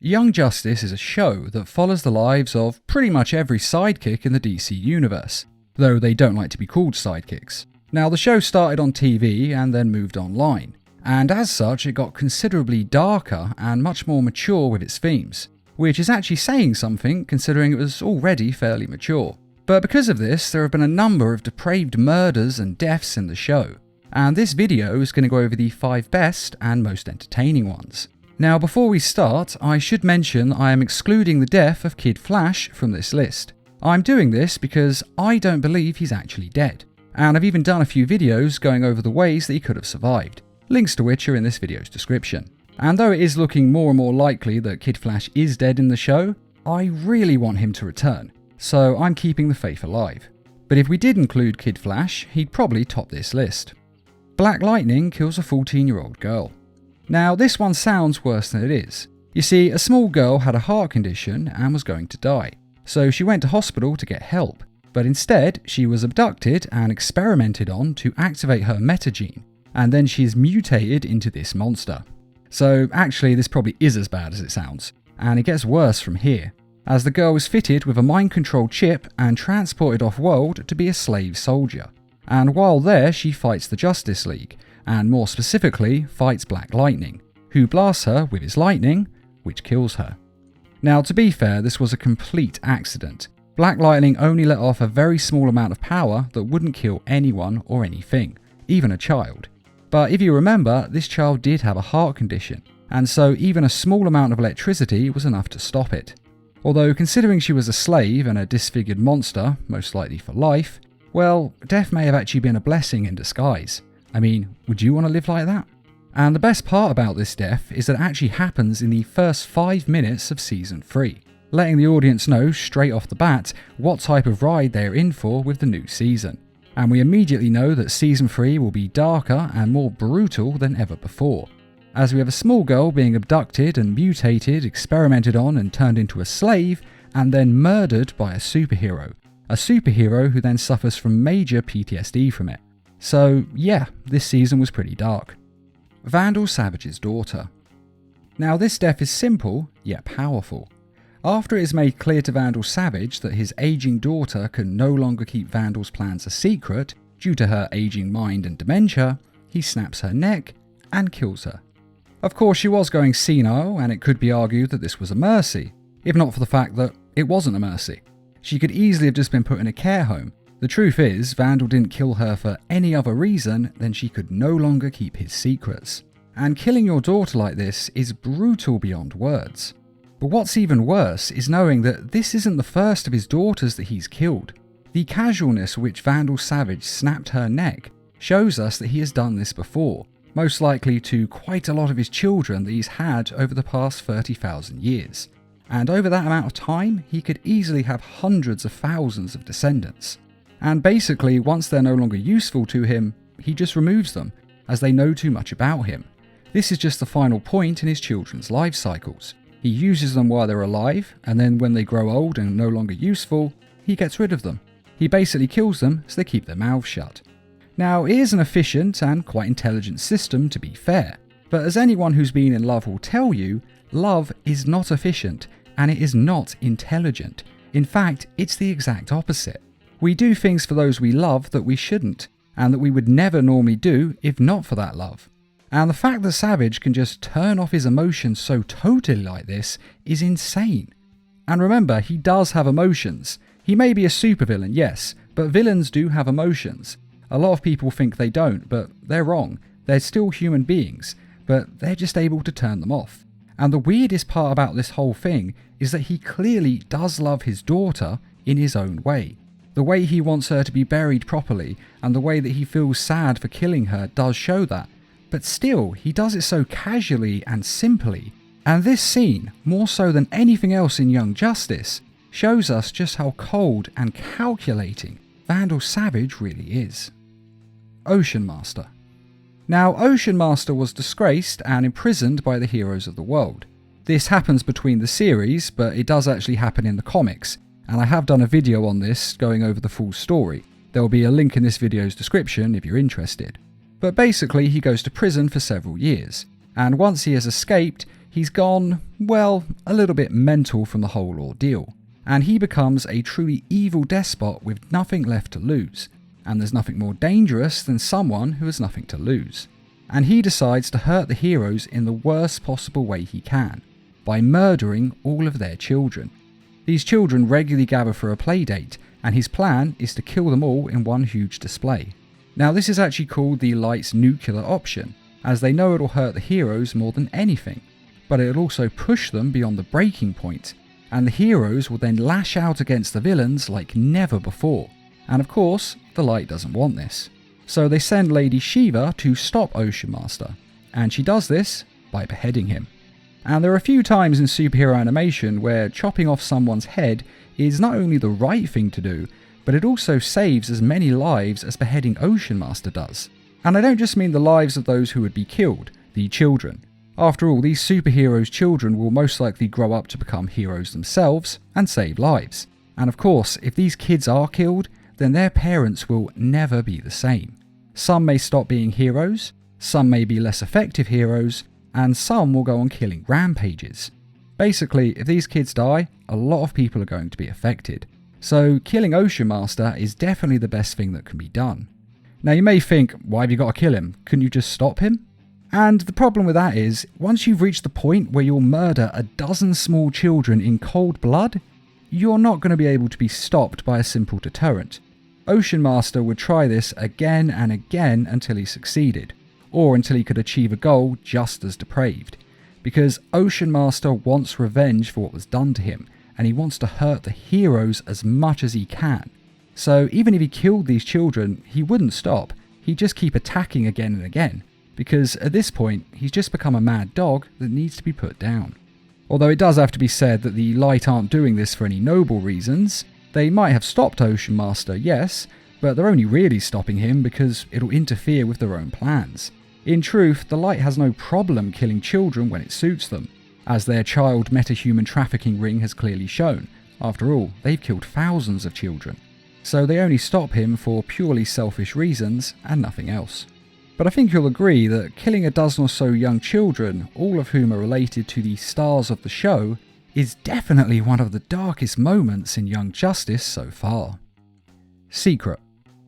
Young Justice is a show that follows the lives of pretty much every sidekick in the DC universe, though they don't like to be called sidekicks. Now, the show started on TV and then moved online, and as such it got considerably darker and much more mature with its themes, which is actually saying something considering it was already fairly mature. But because of this, there have been a number of depraved murders and deaths in the show, and this video is going to go over the 5 best and most entertaining ones. Now, before we start, I should mention I am excluding the death of Kid Flash from this list. I'm doing this because I don't believe he's actually dead, and I've even done a few videos going over the ways that he could have survived, links to which are in this video's description. And though it is looking more and more likely that Kid Flash is dead in the show, I really want him to return, so I'm keeping the faith alive. But if we did include Kid Flash, he'd probably top this list. Black Lightning kills a 14-year-old girl. Now, this one sounds worse than it is. You see, a small girl had a heart condition and was going to die, so she went to hospital to get help, but instead she was abducted and experimented on to activate her metagene, and then she is mutated into this monster. So actually this probably is as bad as it sounds, and it gets worse from here, as the girl was fitted with a mind-controlled chip and transported off-world to be a slave soldier. And while there, she fights the Justice League, and more specifically, fights Black Lightning, who blasts her with his lightning, which kills her. Now, to be fair, this was a complete accident. Black Lightning only let off a very small amount of power that wouldn't kill anyone or anything, even a child. But if you remember, this child did have a heart condition, and so even a small amount of electricity was enough to stop it. Although, considering she was a slave and a disfigured monster, most likely for life, well, death may have actually been a blessing in disguise. I mean, would you want to live like that? And the best part about this death is that it actually happens in the first 5 minutes of Season 3, letting the audience know straight off the bat what type of ride they are in for with the new season. And we immediately know that Season 3 will be darker and more brutal than ever before, as we have a small girl being abducted and mutated, experimented on and turned into a slave, and then murdered by a superhero who then suffers from major PTSD from it. So yeah, this season was pretty dark. Vandal Savage's daughter. Now, this death is simple, yet powerful. After it is made clear to Vandal Savage that his aging daughter can no longer keep Vandal's plans a secret due to her aging mind and dementia, he snaps her neck and kills her. Of course, she was going senile, and it could be argued that this was a mercy, if not for the fact that it wasn't a mercy. She could easily have just been put in a care home. The truth is, Vandal didn't kill her for any other reason than she could no longer keep his secrets. And killing your daughter like this is brutal beyond words. But what's even worse is knowing that this isn't the first of his daughters that he's killed. The casualness with which Vandal Savage snapped her neck shows us that he has done this before, most likely to quite a lot of his children that he's had over the past 30,000 years. And over that amount of time, he could easily have hundreds of thousands of descendants. And basically, once they're no longer useful to him, he just removes them, as they know too much about him. This is just the final point in his children's life cycles. He uses them while they're alive, and then when they grow old and no longer useful, he gets rid of them. He basically kills them so they keep their mouths shut. Now, it is an efficient and quite intelligent system, to be fair, but as anyone who's been in love will tell you, love is not efficient, and it is not intelligent. In fact, it's the exact opposite. We do things for those we love that we shouldn't, and that we would never normally do if not for that love. And the fact that Savage can just turn off his emotions so totally like this is insane. And remember, he does have emotions. He may be a supervillain, yes, but villains do have emotions. A lot of people think they don't, but they're wrong. They're still human beings, but they're just able to turn them off. And the weirdest part about this whole thing is that he clearly does love his daughter in his own way. The way he wants her to be buried properly, and the way that he feels sad for killing her does show that. But still, he does it so casually and simply. And this scene, more so than anything else in Young Justice, shows us just how cold and calculating Vandal Savage really is. Ocean Master. Now, Ocean Master was disgraced and imprisoned by the heroes of the world. This happens between the series, but it does actually happen in the comics, and I have done a video on this going over the full story. There will be a link in this video's description if you're interested. But basically, he goes to prison for several years, and once he has escaped, he's gone, well, a little bit mental from the whole ordeal, and he becomes a truly evil despot with nothing left to lose. And there's nothing more dangerous than someone who has nothing to lose. And he decides to hurt the heroes in the worst possible way he can, by murdering all of their children. These children regularly gather for a playdate, and his plan is to kill them all in one huge display. Now this is actually called the Light's nuclear option, as they know it'll hurt the heroes more than anything, but it'll also push them beyond the breaking point, and the heroes will then lash out against the villains like never before. And of course, the Light doesn't want this. So they send Lady Shiva to stop Ocean Master, and she does this by beheading him. And there are a few times in superhero animation where chopping off someone's head is not only the right thing to do, but it also saves as many lives as beheading Ocean Master does. And I don't just mean the lives of those who would be killed, the children. After all, these superheroes' children will most likely grow up to become heroes themselves and save lives. And of course, if these kids are killed, then their parents will never be the same. Some may stop being heroes, some may be less effective heroes, and some will go on killing rampages. Basically, if these kids die, a lot of people are going to be affected. So killing Ocean Master is definitely the best thing that can be done. Now you may think, why have you got to kill him? Couldn't you just stop him? And the problem with that is, once you've reached the point where you'll murder a dozen small children in cold blood, you're not going to be able to be stopped by a simple deterrent. Ocean Master would try this again and again until he succeeded, or until he could achieve a goal just as depraved. Because Ocean Master wants revenge for what was done to him, and he wants to hurt the heroes as much as he can. So even if he killed these children, he wouldn't stop, he'd just keep attacking again and again, because at this point, he's just become a mad dog that needs to be put down. Although it does have to be said that the Light aren't doing this for any noble reasons. They might have stopped Ocean Master, yes, but they're only really stopping him because it'll interfere with their own plans. In truth, the Light has no problem killing children when it suits them, as their child metahuman trafficking ring has clearly shown. After all, they've killed thousands of children. So they only stop him for purely selfish reasons and nothing else. But I think you'll agree that killing a dozen or so young children, all of whom are related to the stars of the show, is definitely one of the darkest moments in Young Justice so far. Secret.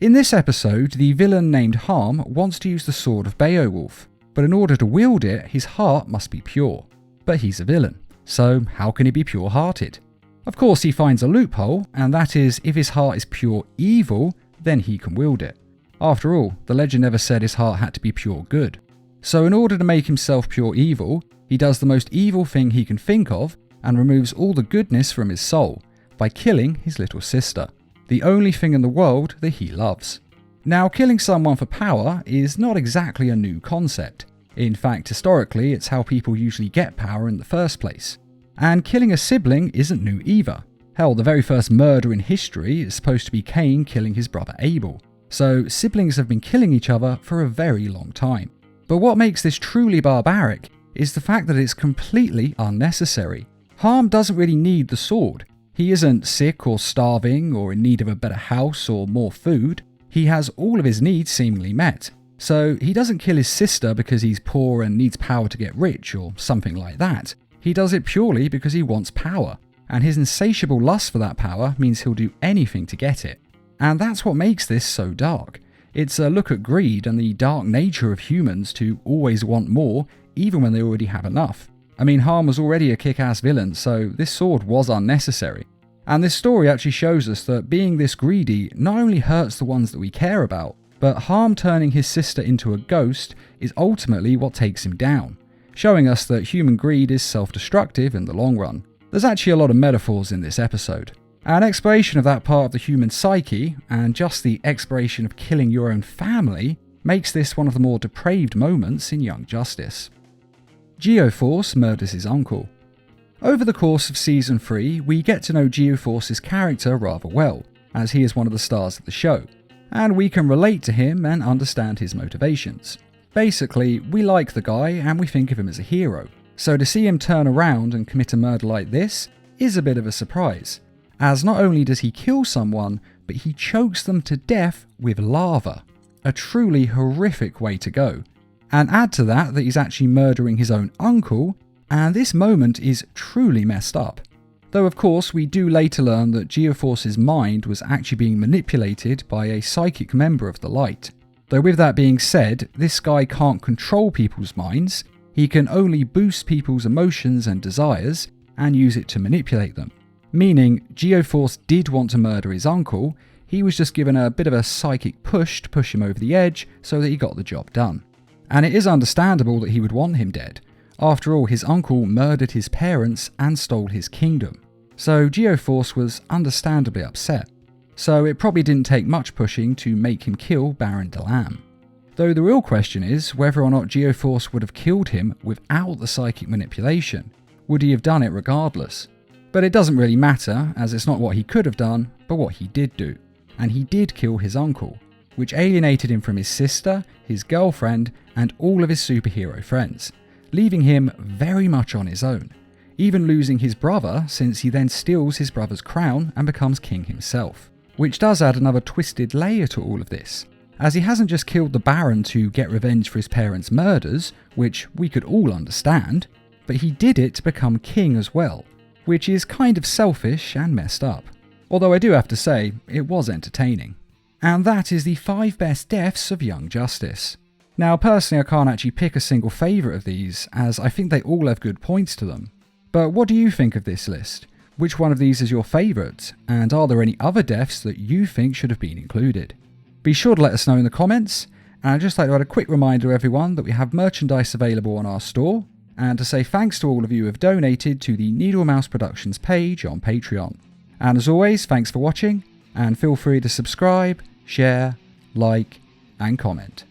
In this episode, the villain named Harm wants to use the sword of Beowulf, but in order to wield it, his heart must be pure. But he's a villain, so how can he be pure-hearted? Of course he finds a loophole, and that is if his heart is pure evil, then he can wield it. After all, the legend never said his heart had to be pure good. So in order to make himself pure evil, he does the most evil thing he can think of, and removes all the goodness from his soul, by killing his little sister, the only thing in the world that he loves. Now, killing someone for power is not exactly a new concept. In fact, historically, it's how people usually get power in the first place. And killing a sibling isn't new either. Hell, the very first murder in history is supposed to be Cain killing his brother Abel. So siblings have been killing each other for a very long time. But what makes this truly barbaric is the fact that it's completely unnecessary. Harm doesn't really need the sword. He isn't sick or starving or in need of a better house or more food. He has all of his needs seemingly met. So he doesn't kill his sister because he's poor and needs power to get rich or something like that. He does it purely because he wants power, and his insatiable lust for that power means he'll do anything to get it. And that's what makes this so dark. It's a look at greed and the dark nature of humans to always want more, even when they already have enough. I mean, Harm was already a kick-ass villain, so this sword was unnecessary. And this story actually shows us that being this greedy not only hurts the ones that we care about, but Harm turning his sister into a ghost is ultimately what takes him down, showing us that human greed is self-destructive in the long run. There's actually a lot of metaphors in this episode. An exploration of that part of the human psyche, and just the exploration of killing your own family, makes this one of the more depraved moments in Young Justice. Geoforce murders his uncle. Over the course of Season 3, we get to know Geoforce's character rather well, as he is one of the stars of the show, and we can relate to him and understand his motivations. Basically, we like the guy and we think of him as a hero, so to see him turn around and commit a murder like this is a bit of a surprise, as not only does he kill someone, but he chokes them to death with lava, a truly horrific way to go. And add to that he's actually murdering his own uncle, And this moment is truly messed up. Though of course we do later learn that Geoforce's mind was actually being manipulated by a psychic member of the Light. Though with that being said, this guy can't control people's minds, he can only boost people's emotions and desires and use it to manipulate them. Meaning, Geoforce did want to murder his uncle, he was just given a bit of a psychic push to push him over the edge so that he got the job done. And it is understandable that he would want him dead. After all, his uncle murdered his parents and stole his kingdom. So Geoforce was understandably upset. So it probably didn't take much pushing to make him kill Baron Delam. Though the real question is whether or not Geoforce would have killed him without the psychic manipulation. Would he have done it regardless? But it doesn't really matter, as it's not what he could have done, but what he did do. And he did kill his uncle, which alienated him from his sister, his girlfriend, and all of his superhero friends, leaving him very much on his own, even losing his brother since he then steals his brother's crown and becomes king himself. Which does add another twisted layer to all of this, as he hasn't just killed the Baron to get revenge for his parents' murders, which we could all understand, but he did it to become king as well, which is kind of selfish and messed up. Although I do have to say, it was entertaining. And that is the 5 best deaths of Young Justice. Now personally I can't actually pick a single favourite of these, as I think they all have good points to them. But what do you think of this list? Which one of these is your favourite? And are there any other deaths that you think should have been included? Be sure to let us know in the comments, and I'd just like to add a quick reminder everyone that we have merchandise available on our store, and to say thanks to all of you who have donated to the Needle Mouse Productions page on Patreon. And as always, thanks for watching, and feel free to subscribe, share, like, and comment.